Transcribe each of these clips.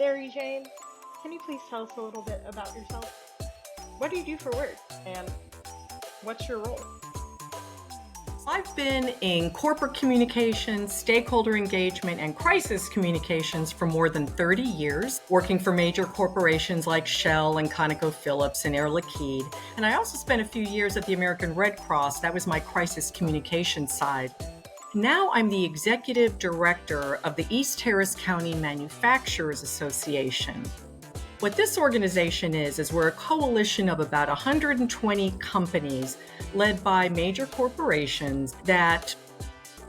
MaryJane, can you please tell us a little bit about yourself? What do you do for work, and what's your role? I've been in corporate communications, stakeholder engagement, and crisis communications for more than 30 years, working for major corporations like Shell and ConocoPhillips and Air Liquide. And I also spent a few years at the American Red Cross. That was my crisis communications side. Now I'm the executive director of the East Harris County Manufacturers Association. What this organization is we're a coalition of about 120 companies led by major corporations that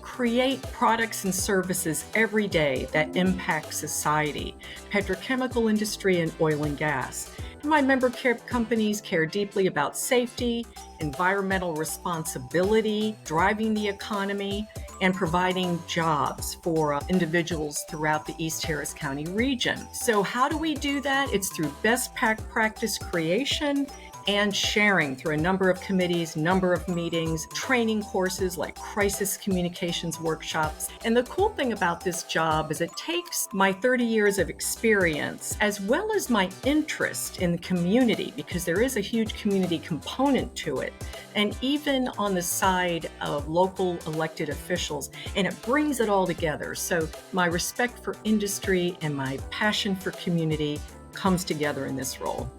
create products and services every day that impact society, petrochemical industry and oil and gas. And my member companies care deeply about safety, environmental responsibility, driving the economy, and providing jobs for individuals throughout the East Harris County region. So how do we do that? It's through best practice creation and sharing through a number of committees, number of meetings, training courses like crisis communications workshops. And the cool thing about this job is it takes my 30 years of experience as well as my interest in the community, because there is a huge community component to it, and even on the side of local elected officials, and it brings it all together. So my respect for industry and my passion for community comes together in this role.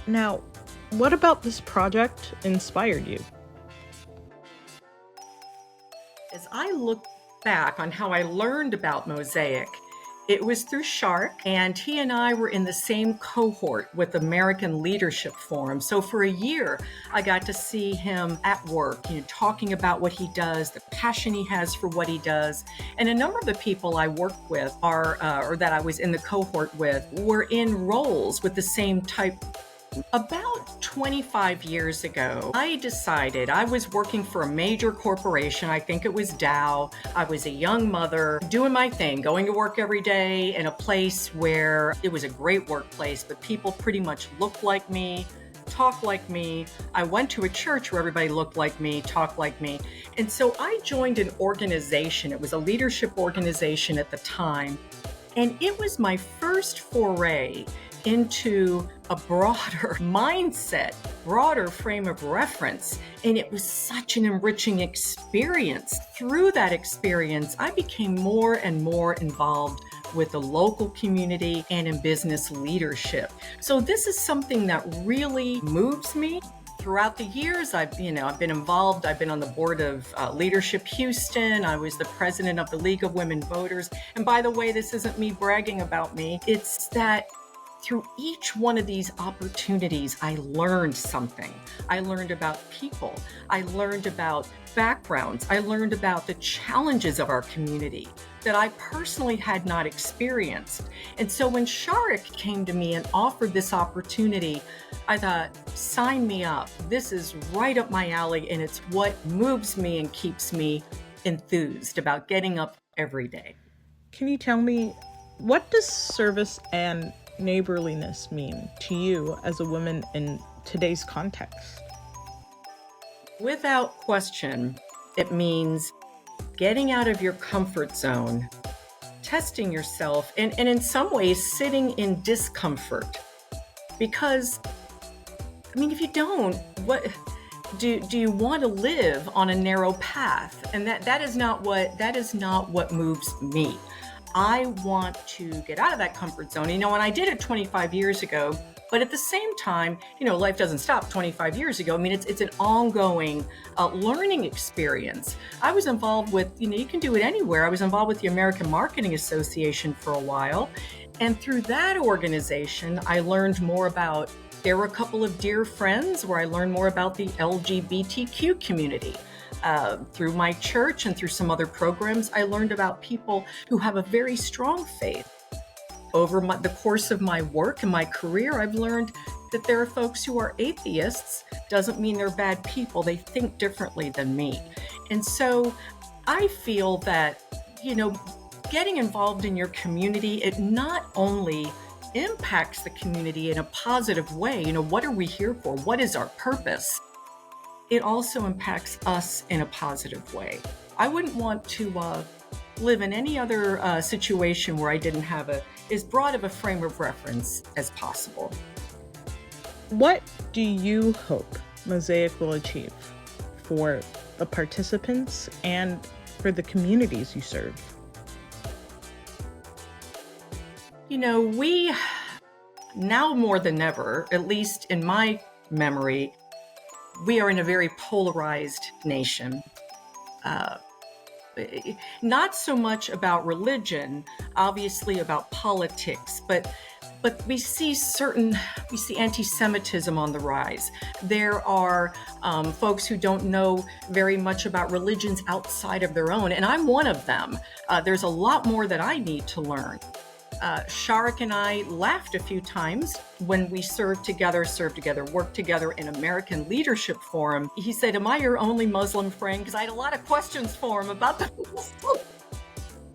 Now, what about this project inspired you? As I look back on how I learned about Mosaic, it was through Shark, and he and I were in the same cohort with American Leadership Forum. So for a year, I got to see him at work, talking about what he does, the passion he has for what he does. And a number of the people I worked with or that I was in the cohort with were in roles with the same type. About 25 years ago, I decided I was working for a major corporation. I think it was Dow. I was a young mother doing my thing, going to work every day in a place where it was a great workplace, but people pretty much looked like me, talked like me. I went to a church where everybody looked like me, talked like me. And so I joined an organization. It was a leadership organization at the time. And it was my first foray into a broader mindset, broader frame of reference. And it was such an enriching experience. Through that experience, I became more and more involved with the local community and in business leadership. So this is something that really moves me. Throughout the years, I've been involved. I've been on the board of Leadership Houston. I was the president of the League of Women Voters. And by the way, this isn't me bragging about me. It's that through each one of these opportunities, I learned something. I learned about people. I learned about backgrounds. I learned about the challenges of our community that I personally had not experienced. And so when Sharik came to me and offered this opportunity, I thought, sign me up. This is right up my alley, and it's what moves me and keeps me enthused about getting up every day. Can you tell me, what does service and neighborliness mean to you as a woman in today's context? Without question, it means getting out of your comfort zone, testing yourself, and in some ways sitting in discomfort. Because, if you don't, what do you want to live on a narrow path? And that is not what moves me. I want to get out of that comfort zone. And I did it 25 years ago, but at the same time, life doesn't stop 25 years ago. It's an ongoing learning experience. I was involved with, you can do it anywhere. I was involved with the American Marketing Association for a while. And through that organization, I learned more about, there were a couple of dear friends where I learned more about the LGBTQ community. Through my church and through some other programs, I learned about people who have a very strong faith. Over the course of my work and my career, I've learned that there are folks who are atheists. Doesn't mean they're bad people. They think differently than me. And so I feel that, getting involved in your community, it not only impacts the community in a positive way. What are we here for? What is our purpose? It also impacts us in a positive way. I wouldn't want to live in any other situation where I didn't have as broad of a frame of reference as possible. What do you hope Mosaic will achieve for the participants and for the communities you serve? We now more than ever, at least in my memory, we are in a very polarized nation. Not so much about religion, obviously about politics, but we see anti-Semitism on the rise. There are folks who don't know very much about religions outside of their own, and I'm one of them. There's a lot more that I need to learn. Sharik and I laughed a few times when we worked together in American Leadership Forum. He said, "Am I your only Muslim friend?" Because I had a lot of questions for him about the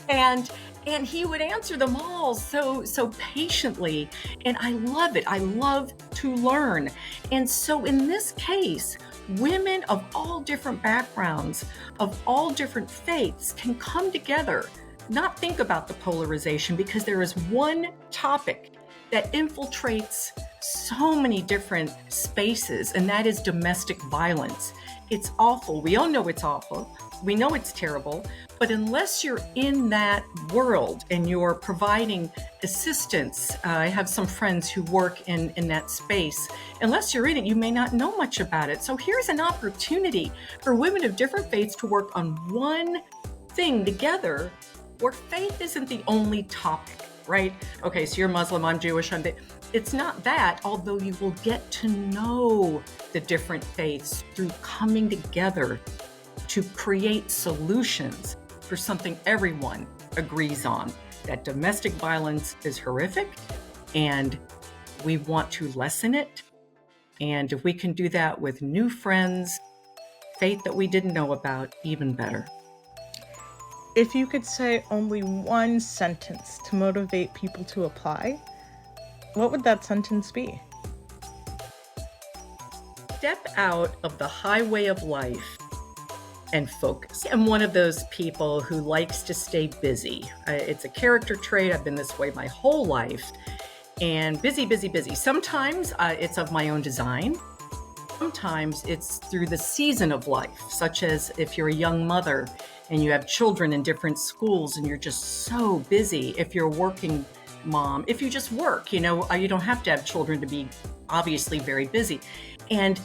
and he would answer them all so patiently. And I love it. I love to learn. And so in this case, women of all different backgrounds, of all different faiths can come together, not think about the polarization, because there is one topic that infiltrates so many different spaces, and that is domestic violence. It's awful. We all know it's awful. We know it's terrible. But unless you're in that world and you're providing assistance, I have some friends who work in that space. Unless you're in it, you may not know much about it. So here's an opportunity for women of different faiths to work on one thing together, where faith isn't the only topic, right? Okay, so you're Muslim, I'm Jewish, it's not that, although you will get to know the different faiths through coming together to create solutions for something everyone agrees on, that domestic violence is horrific and we want to lessen it. And if we can do that with new friends, faith that we didn't know about, even better. If you could say only one sentence to motivate people to apply, what would that sentence be? Step out of the highway of life and focus. I'm one of those people who likes to stay busy. It's a character trait. I've been this way my whole life. And busy, busy, busy. Sometimes it's of my own design. Sometimes it's through the season of life, such as if you're a young mother and you have children in different schools and you're just so busy. If you're a working mom, if you just work, you don't have to have children to be obviously very busy. And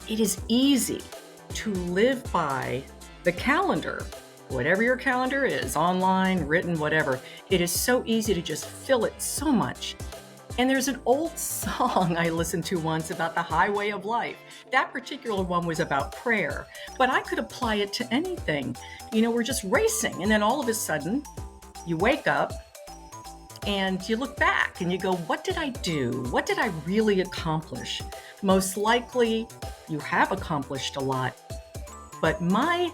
it is easy to live by the calendar, whatever your calendar is, online, written, whatever. It is so easy to just fill it so much. And there's an old song I listened to once about the highway of life. That particular one was about prayer, but I could apply it to anything. We're just racing, and then all of a sudden you wake up and you look back and you go, what did I do? What did I really accomplish? Most likely you have accomplished a lot, but my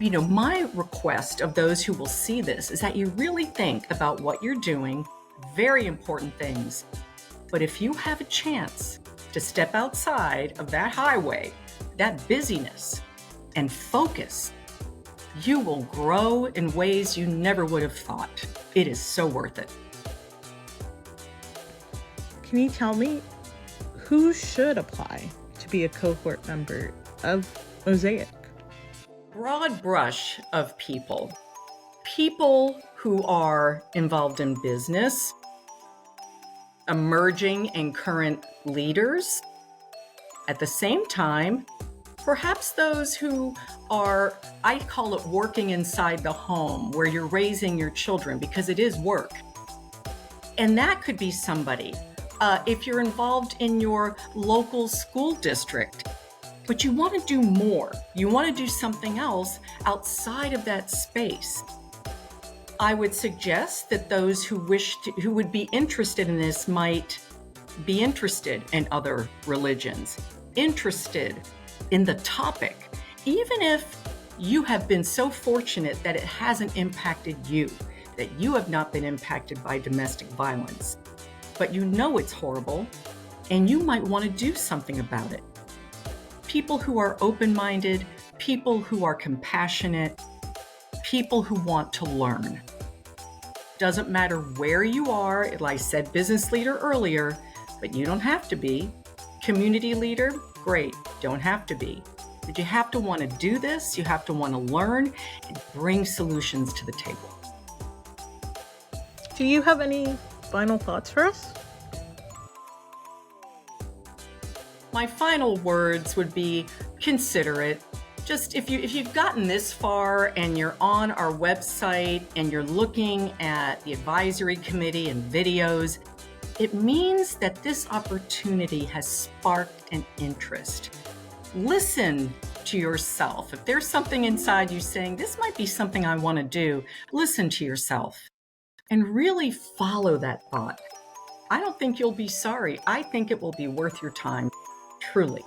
request of those who will see this is that you really think about what you're doing. Very important things. But if you have a chance to step outside of that highway, that busyness, and focus, you will grow in ways you never would have thought. It is so worth it. Can you tell me who should apply to be a cohort member of Mosaic? Broad brush of people. People who are involved in business, emerging and current leaders. At the same time, perhaps those who are, I call it working inside the home, where you're raising your children, because it is work. And that could be somebody. If you're involved in your local school district, but you want to do more, you want to do something else outside of that space, I would suggest that those who would be interested in this might be interested in other religions, interested in the topic, even if you have been so fortunate that it hasn't impacted you, that you have not been impacted by domestic violence, but it's horrible and you might want to do something about it. People who are open-minded, people who are compassionate, people who want to learn. Doesn't matter where you are, like I said, business leader earlier, but you don't have to be. Community leader, great, don't have to be. But you have to want to do this, you have to want to learn and bring solutions to the table. Do you have any final thoughts for us? My final words would be consider it. Just if you've gotten this far and you're on our website and you're looking at the advisory committee and videos, it means that this opportunity has sparked an interest. Listen to yourself. If there's something inside you saying, this might be something I want to do, listen to yourself and really follow that thought. I don't think you'll be sorry. I think it will be worth your time, truly.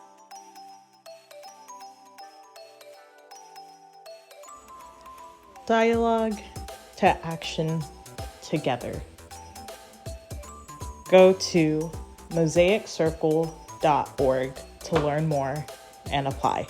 Dialogue to action together. Go to mosaicCircle.org to learn more and apply.